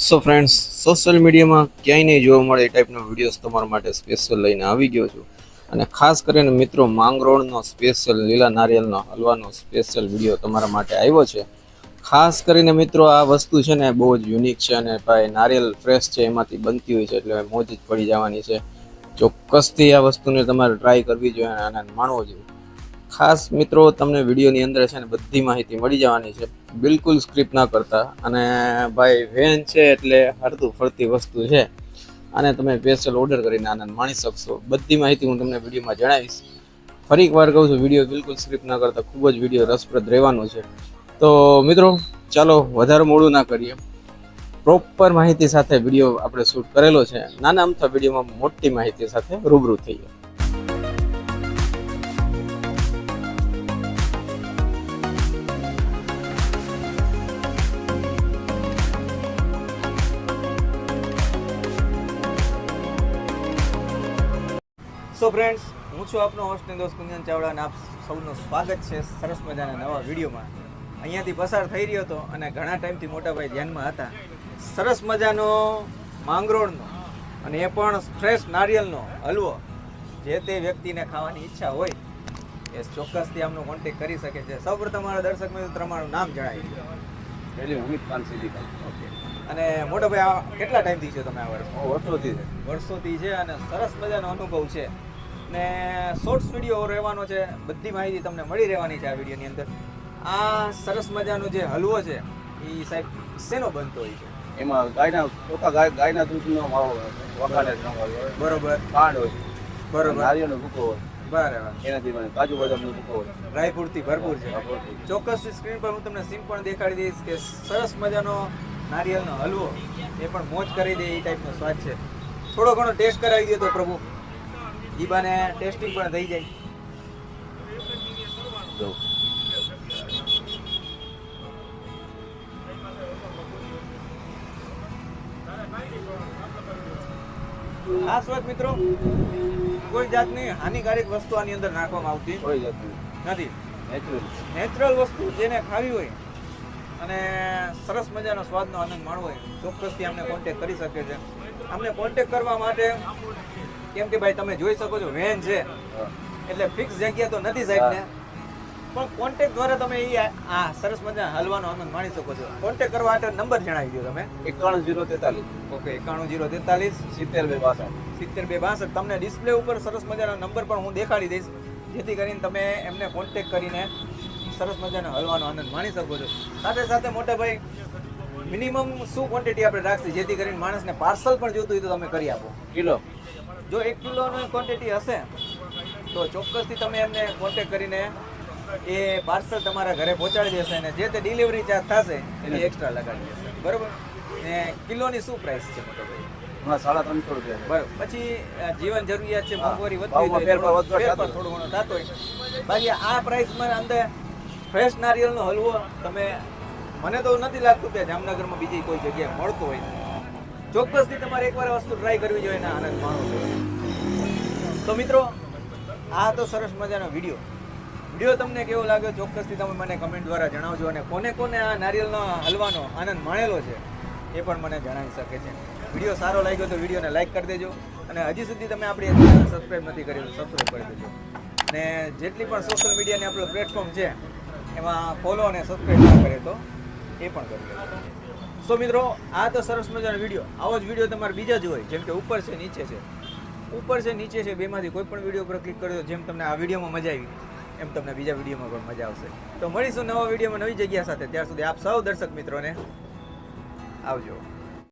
So friends, social મીડિયામાં ક્યાંય નહીં જોવા મળે એ ટાઈપનો વિડીયોઝ તમારા માટે સ્પેશિયલ લઈને આવી ગયો છું. અને ખાસ કરીને મિત્રો, માંગરોળનો સ્પેશિયલ લીલા નારિયેળનો હલવાનો સ્પેશિયલ વિડીયો તમારા માટે આવ્યો છે. ખાસ કરીને મિત્રો, આ વસ્તુ છે ને બહુ જ યુનિક છે અને ભાઈ નારિયેળ ફ્રેશ છે એમાંથી બનતી હોય છે, એટલે મોજ જ પડી જવાની છે. ચોક્કસથી આ વસ્તુને તમારે ટ્રાય કરવી જોઈએ અને આનંદ માણવો જોઈએ. ખાસ મિત્રો, તમને વિડીયોની અંદર છે ને બધી માહિતી મળી જવાની છે, બિલકુલ સ્ક્રિપ્ટ ના કરતા. અને ભાઈ વેન છે એટલે હરતું ફરતી વસ્તુ છે, અને તમે સ્પેશિયલ ઓર્ડર કરીને આનંદ માણી શકશો. બધી માહિતી હું તમને વિડીયોમાં જણાવીશ. ફરી એકવાર કહું છું, વિડીયો બિલકુલ સ્ક્રિપ્ટ ના કરતા ખૂબ જ વિડીયો રસપ્રદ રહેવાનો છે. તો મિત્રો, ચાલો વધારે મોડું ના કરીએ, પ્રોપર માહિતી સાથે વિડીયો આપણે શૂટ કરેલો છે. નાના અમથા વિડીયોમાં મોટી માહિતી સાથે રૂબરૂ થઈએ. સો ફ્રેન્ડ્સ, હું છું આપનો હોસ્ટ અને દોસ્ત કુંજન ચાવડા, અને આપ સૌનું સ્વાગત છે સરસ મજાના નવા વિડીયોમાં. અહીંયાથી પસાર થઈ રહ્યો હતો અને ઘણા ટાઈમથી મોટાભાઈ ધ્યાનમાં હતા. સરસ મજાનો માંગરોળનો અને એ પણ ફ્રેશ નારિયેળનો હલવો જે તે વ્યક્તિને ખાવાની ઈચ્છા હોય એ ચોક્કસથી આમનો કોન્ટેક્ટ કરી શકે છે. સૌપ્રથમ મારા દર્શક મિત્રો તમારું નામ જણાવી દો. ઓકે. અને મોટાભાઈ, આ કેટલા ટાઈમથી છે તમે આ વર્ષોથી છે અને સરસ મજાનો અનુભવ છે ને શોર્ટ્સ વિડીયો રહેવાનો છે. બધી માહિતી તમને મળી રહેવાની છે આ વિડીયોની અંદર. આ સરસ મજાનો જે હલવો છે એ સાહેબ શેનો બનતો હોય છે? એમાં ગાયના દૂધનો માવો વઘારે બરોબર. ખાંડ હોય, બરોબર. નારિયેળનો ભૂકો હોય, બરાબર. એનાથી મને કાજુ બદામનો ભૂકો હોય. ડ્રાયફ્રૂટથી ભરપૂર છે. ચોક્કસ સ્ક્રીન પર હું તમને સીન પણ દેખાડી દઈશ કે સરસ મજાનો નારિયેળનો હલવો એ પણ મોજ કરી દે એ ટાઈપનો સ્વાદ છે. થોડો ઘણો ટેસ્ટ કરાવી દે તો પ્રભુ ઈ બાને ટેસ્ટિંગ પણ થઈ જાય. આ સ્વાદ મિત્રો, કોઈ જાતની હાનિકારક વસ્તુ આની અંદર નાખવામાં આવતી કોઈ જાતનું નથી. નેચરલ નેચરલ વસ્તુ જેને ખાવી હોય અને સરસ મજાનો સ્વાદનો આનંદ માણવો હોય, ચોક્કસથી અમને કોન્ટેક્ટ કરી શકે છે. અમને કોન્ટેક્ટ કરવા માટે, કેમ કે ભાઈ તમે જોઈ શકો છો વેન છે એટલે ફિક્સ જગ્યા તો નથી સાહેબને, પણ કોન્ટેક્ટ દ્વારા તમે આ સરસ મજાના હલવાનો આનંદ માણી શકો છો. કોન્ટેક્ટ કરવા માટે નંબર જણાવી દો તમે. 91 ઓકે, 91 043 72 તમને ડિસ્પ્લે ઉપર સરસ મજાનો નંબર પણ હું દેખાડી દઈશ, જેથી કરીને તમે એમને કોન્ટેક્ટ કરીને સરસ મજાનો હલવાનો આનંદ માણી શકો છો. સાથે સાથે મોટા ભાઈ, મિનિમમ શું ક્વોન્ટિટી આપણે રાખીએ જેથી કરીને માણસને પાર્સલ પણ જોતું હોય તો તમે કરી આપો? કિલો. જો 1 કિલોની ક્વોન્ટિટી હશે તો ચોક્કસથી તમે એમને કોન્ટેક્ટ કરીને એ પાર્સલ તમારા ઘરે પહોંચાડી દેશે અને જે તે ડિલિવરી ચાર્જ થશે એ એક્સ્ટ્રા લગાડી દેશે. બરોબર. ને કિલોની શું પ્રાઇસ છે મોટા ભાઈ? 350 રૂપિયા. બરાબર. પછી જીવન જરૂરિયાત છે, મોંઘવારી વધતી હોય તો ફેરફાર થોડો ઘણો થતો હોય. બાકી આ પ્રાઇસમાં અંદર ફ્રેશ નારિયેળનો હલવો તમે, મને તો નથી લાગતું કે જામનગરમાં બીજી કોઈ જગ્યાએ મળતો હોય. ચોક્કસથી તમારે એકવાર વસ્તુ ટ્રાય કરવી જોઈએ અને આનંદ માણવો જોઈએ. તો મિત્રો, આ તો સરસ મજાનો વિડીયો તમને કેવો લાગ્યો ચોક્કસથી તમે મને કમેન્ટ દ્વારા જણાવજો. અને કોને કોને આ નારિયેળનો હલવાનો આનંદ માણેલો છે એ પણ મને જણાવી શકે છે. વિડીયો સારો લાગ્યો તો વિડીયોને લાઈક કરી દેજો, અને હજી સુધી તમે આપણી ચેનલ સબસ્ક્રાઈબ નથી કરી તો સબસ્ક્રાઈબ કરી દેજો. અને જેટલી પણ સોશિયલ મીડિયાની આપણો પ્લેટફોર્મ છે એમાં ફોલો અને સબસ્ક્રાઈબ ના કરે તો એ પણ કરી દેજો. સો મિત્રો, આ તો સરસ મજાનો વિડીયો. આવો જ વિડીયો તમારે બીજા જ હોય, જેમ કે ઉપર છે નીચે છે, ઉપર છે નીચે છે, બેમાંથી કોઈ પણ વિડીયો પર ક્લિક કરજો. જેમ તમને આ વિડીયોમાં મજા આવી એમ તમને બીજા વિડીયોમાં પણ મજા આવશે. તો મળીશું નવા વિડીયોમાં નવી જગ્યા સાથે. ત્યાર સુધી આપ સૌ દર્શક મિત્રોને આવજો.